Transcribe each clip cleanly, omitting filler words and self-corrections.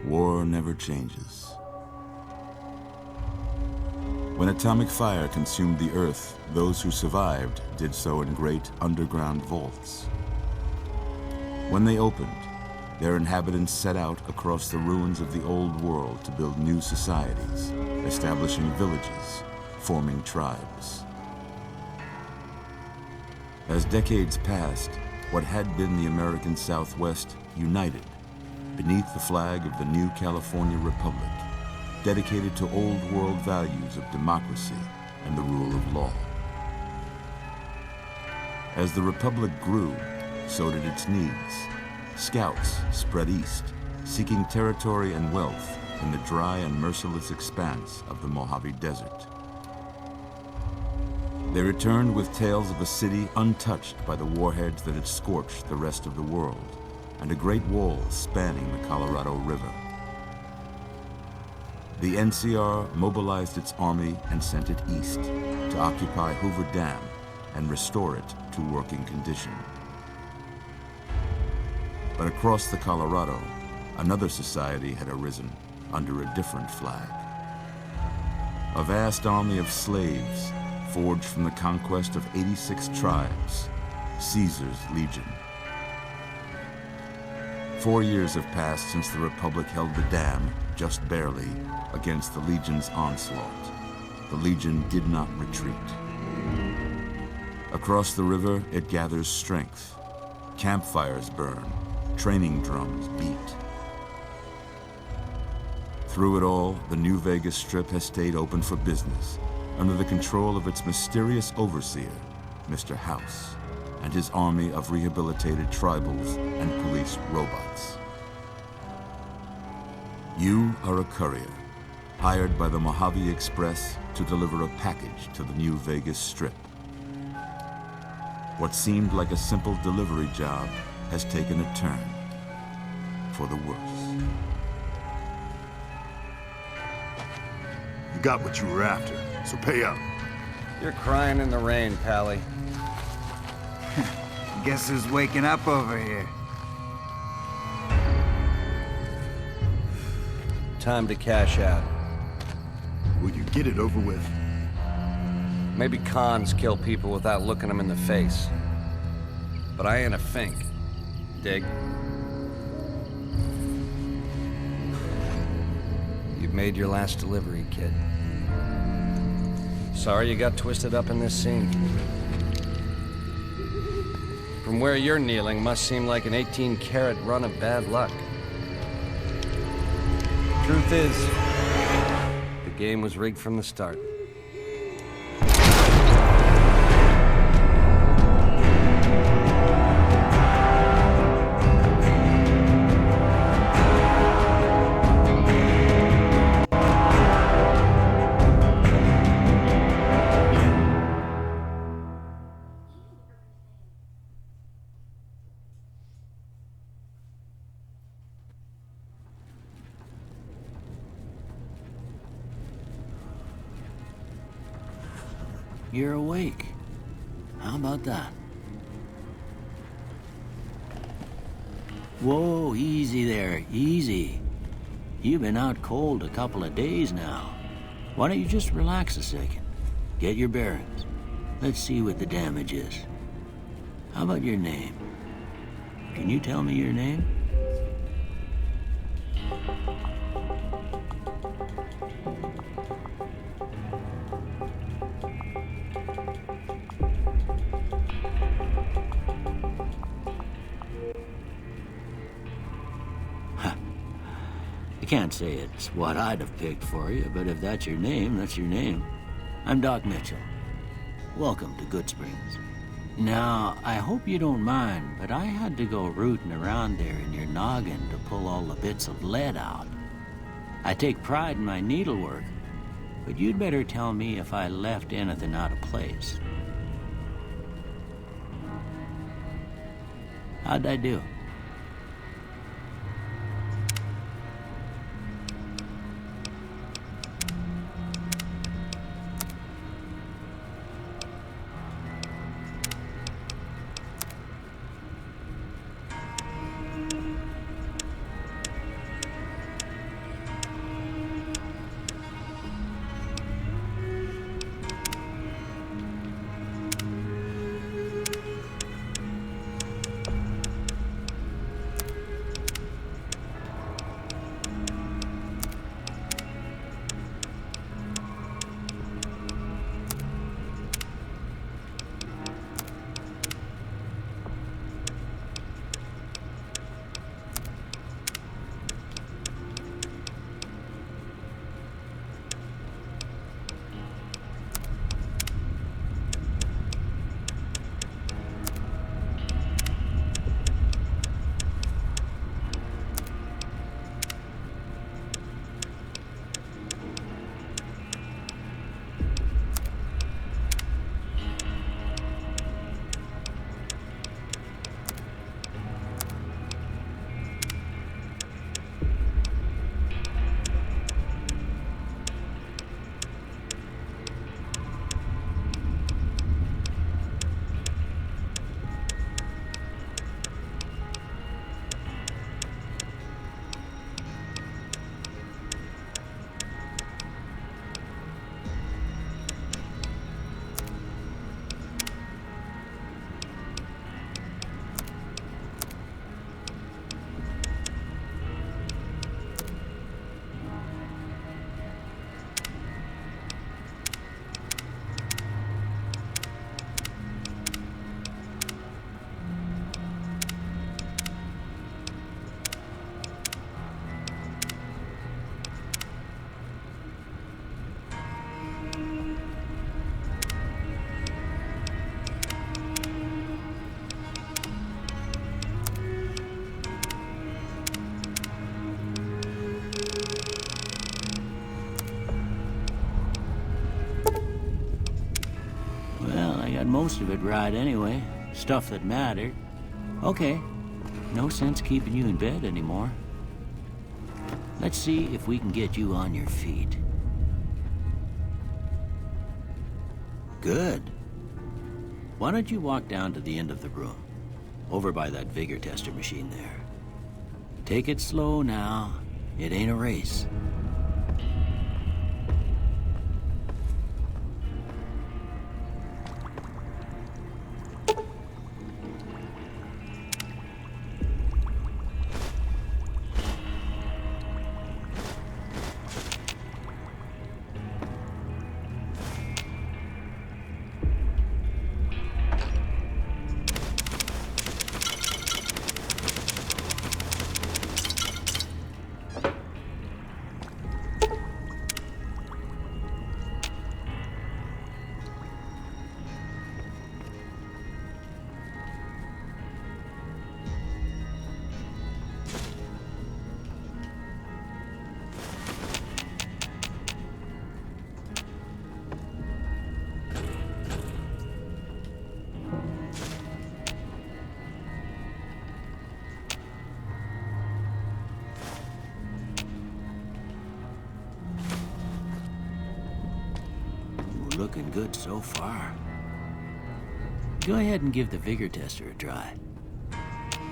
War never changes. When atomic fire consumed the Earth, those who survived did so in great underground vaults. When they opened, their inhabitants set out across the ruins of the old world to build new societies, establishing villages, forming tribes. As decades passed, what had been the American Southwest united beneath the flag of the new California Republic, dedicated to old world values of democracy and the rule of law. As the Republic grew, so did its needs. Scouts spread east, seeking territory and wealth in the dry and merciless expanse of the Mojave Desert. They returned with tales of a city untouched by the warheads that had scorched the rest of the world, and a great wall spanning the Colorado River. The NCR mobilized its army and sent it east to occupy Hoover Dam and restore it to working condition. But across the Colorado, another society had arisen under a different flag. A vast army of slaves forged from the conquest of 86 tribes, Caesar's Legion. 4 years have passed since the Republic held the dam, just barely, against the Legion's onslaught. The Legion did not retreat. Across the river, it gathers strength. Campfires burn, training drums beat. Through it all, the New Vegas Strip has stayed open for business, under the control of its mysterious overseer, Mr. House, and his army of rehabilitated tribals and police robots. You are a courier, hired by the Mojave Express to deliver a package to the New Vegas Strip. What seemed like a simple delivery job has taken a turn for the worse. You got what you were after, so pay up. You're crying in the rain, Pally. Guess who's waking up over here? Time to cash out. Will you get it over with? Maybe cons kill people without looking them in the face. But I ain't a fink. Dig? you'd made your last delivery, kid. Sorry you got twisted up in this scene. From where you're kneeling must seem like an 18-carat run of bad luck. Truth is, the game was rigged from the start. You're awake. How about that? Whoa, easy there, easy. You've been out cold a couple of days now. Why don't you just relax a second? Get your bearings. Let's see what the damage is. How about your name? Can you tell me your name? I can't say it's what I'd have picked for you, but if that's your name, that's your name. I'm Doc Mitchell. Welcome to Goodsprings. Now, I hope you don't mind, but I had to go rooting around there in your noggin to pull all the bits of lead out. I take pride in my needlework, but you'd better tell me if I left anything out of place. How'd I do? Most of it right anyway. Stuff that mattered. Okay. No sense keeping you in bed anymore. Let's see if we can get you on your feet. Good. Why don't you walk down to the end of the room? Over by that vigor tester machine there. Take it slow now. It ain't a race. looking good so far. Go ahead and give the vigor tester a try.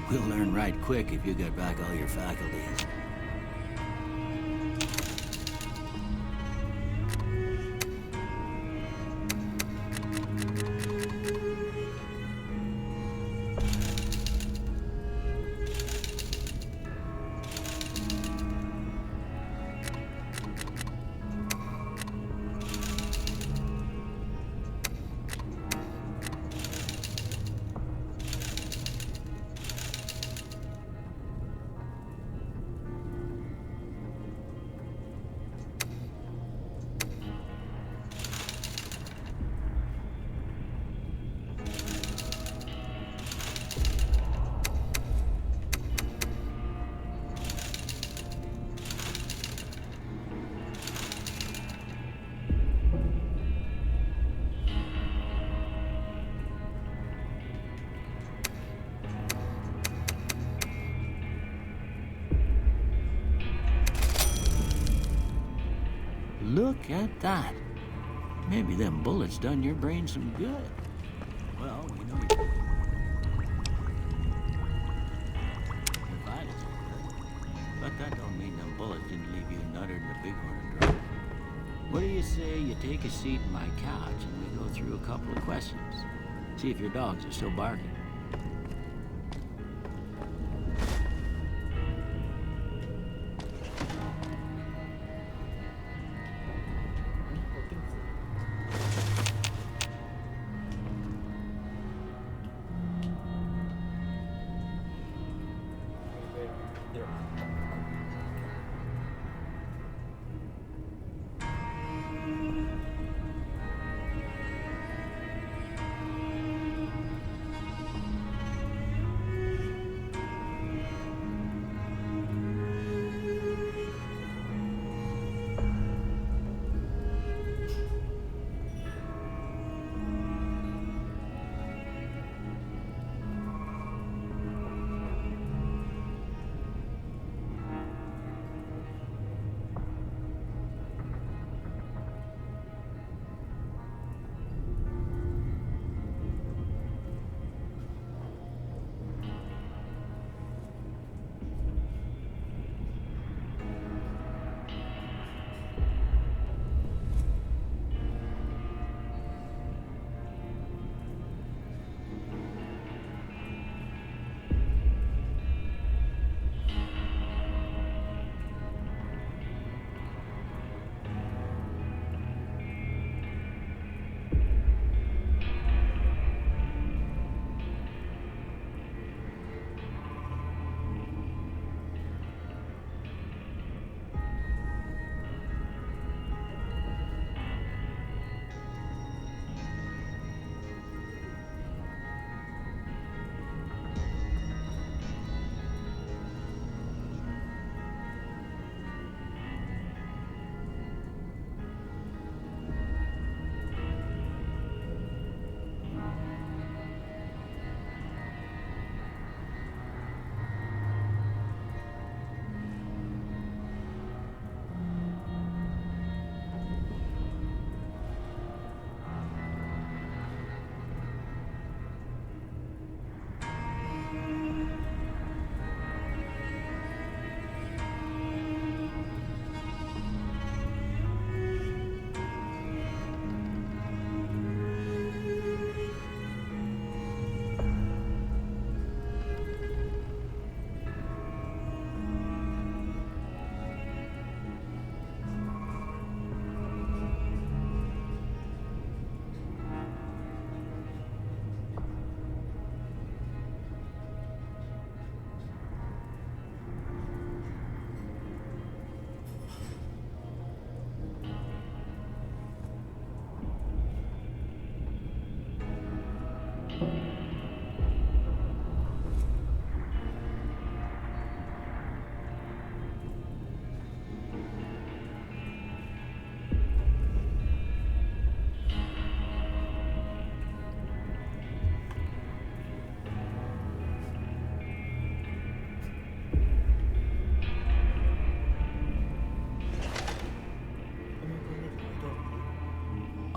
We'll learn right quick if you get back all your faculties. Look at that. Maybe them bullets done your brain some good. Well, we know your vitals are good. But that don't mean them bullets didn't leave you nuttered in a big one and drop. What do you say you take a seat in my couch and we go through a couple of questions? See if your dogs are still barking.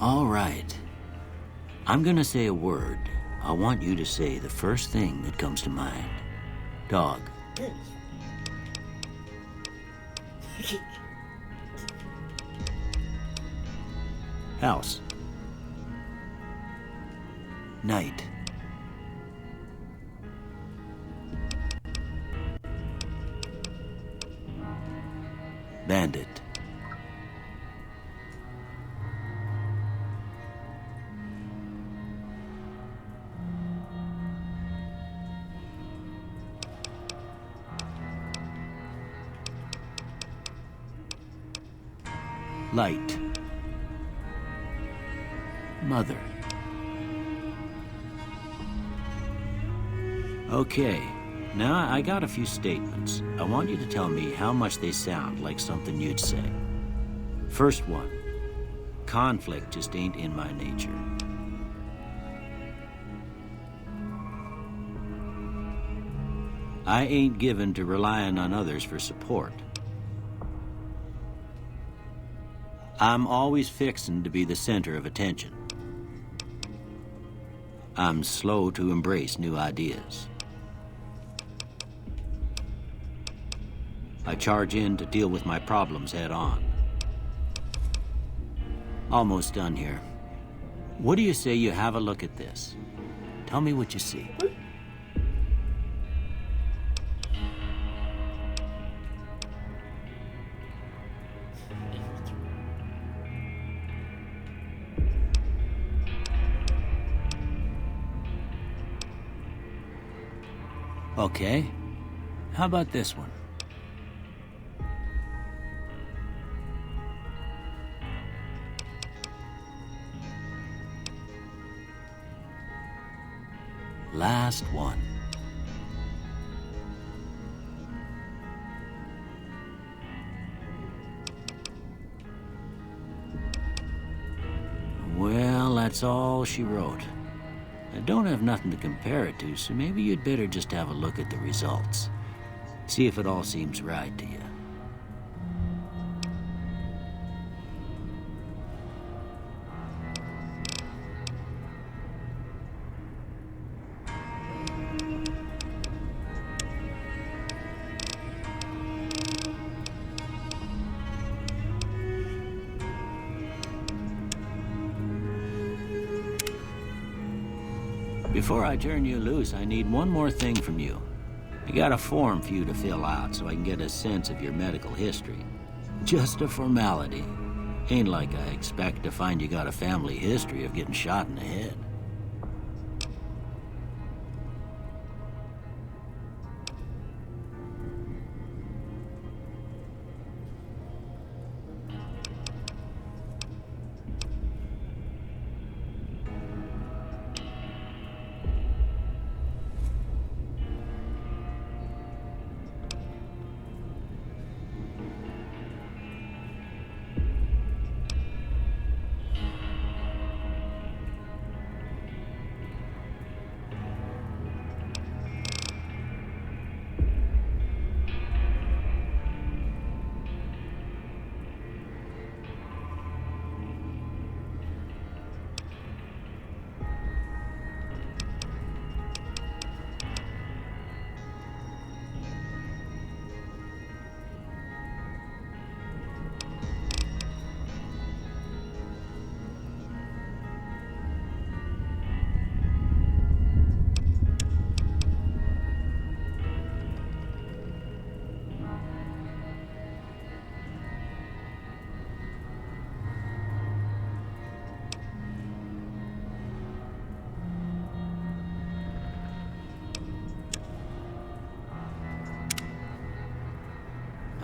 All right. I'm gonna say a word. I want you to say the first thing that comes to mind. Dog. House. Night. Bandit. Light. Mother. Okay, now I got a few statements. I want you to tell me how much they sound like something you'd say. First one, conflict just ain't in my nature. I ain't given to relying on others for support. I'm always fixin' to be the center of attention. I'm slow to embrace new ideas. I charge in to deal with my problems head on. Almost done here. What do you say you have a look at this? Tell me what you see. Okay. How about this one? Last one. Well, that's all she wrote. I don't have nothing to compare it to, so maybe you'd better just have a look at the results. See if it all seems right to you. Before I turn you loose, I need one more thing from you. I got a form for you to fill out so I can get a sense of your medical history. Just a formality. Ain't like I expect to find you got a family history of getting shot in the head.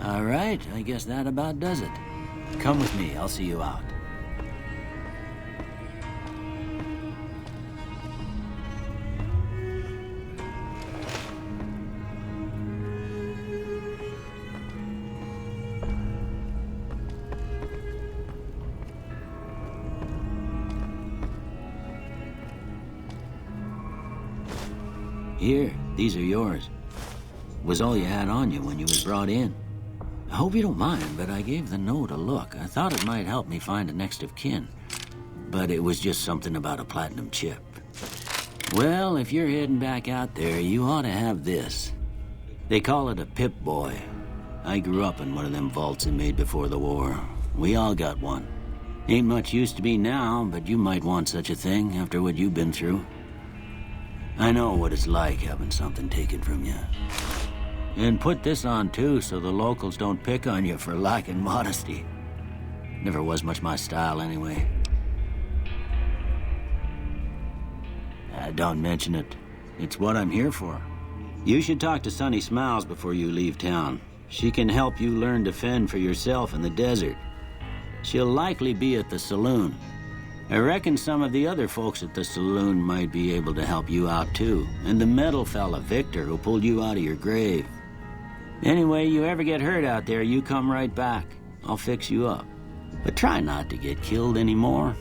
All right, I guess that about does it. Come with me, I'll see you out. Here, these are yours. Was all you had on you when you was brought in. I hope you don't mind, but I gave the note a look. I thought it might help me find a next of kin. but it was just something about a platinum chip. Well, if you're heading back out there, you ought to have this. They call it a Pip-Boy. I grew up in one of them vaults they made before the war. We all got one. Ain't much use to be now, but you might want such a thing after what you've been through. I know what it's like having something taken from you. And put this on too, so the locals don't pick on you for lacking modesty. Never was much my style anyway. Don't mention it. It's what I'm here for. You should talk to Sunny Smiles before you leave town. She can help you learn to fend for yourself in the desert. She'll likely be at the saloon. I reckon some of the other folks at the saloon might be able to help you out too. And the metal fella, Victor, who pulled you out of your grave. Anyway, you ever get hurt out there, you come right back. I'll fix you up. But try not to get killed anymore.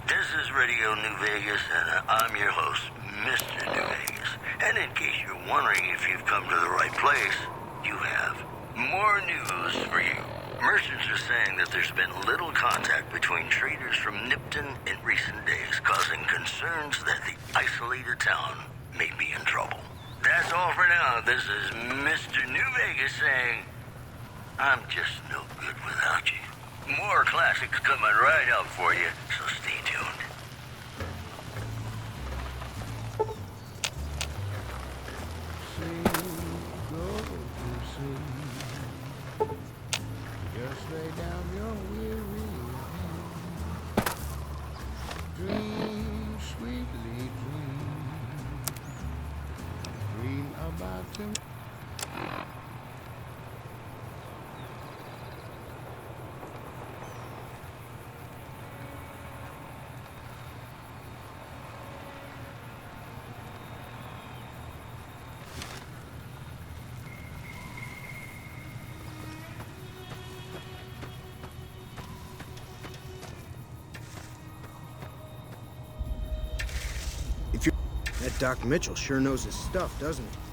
This is Radio New Vegas, and I'm your host, Mr. New Vegas. And in case you're wondering if you've come to the right place, you have. More news for you. Merchants are saying that there's been little contact between traders from Nipton in recent days, causing concerns that the isolated town may be in trouble. That's all for now. This is Mr. New Vegas saying, I'm just no good without you. More classics coming right up for you, so stay tuned. Just lay down your weary head. Dream, sweetly dream. Dream about him. That Doc Mitchell sure knows his stuff, doesn't he?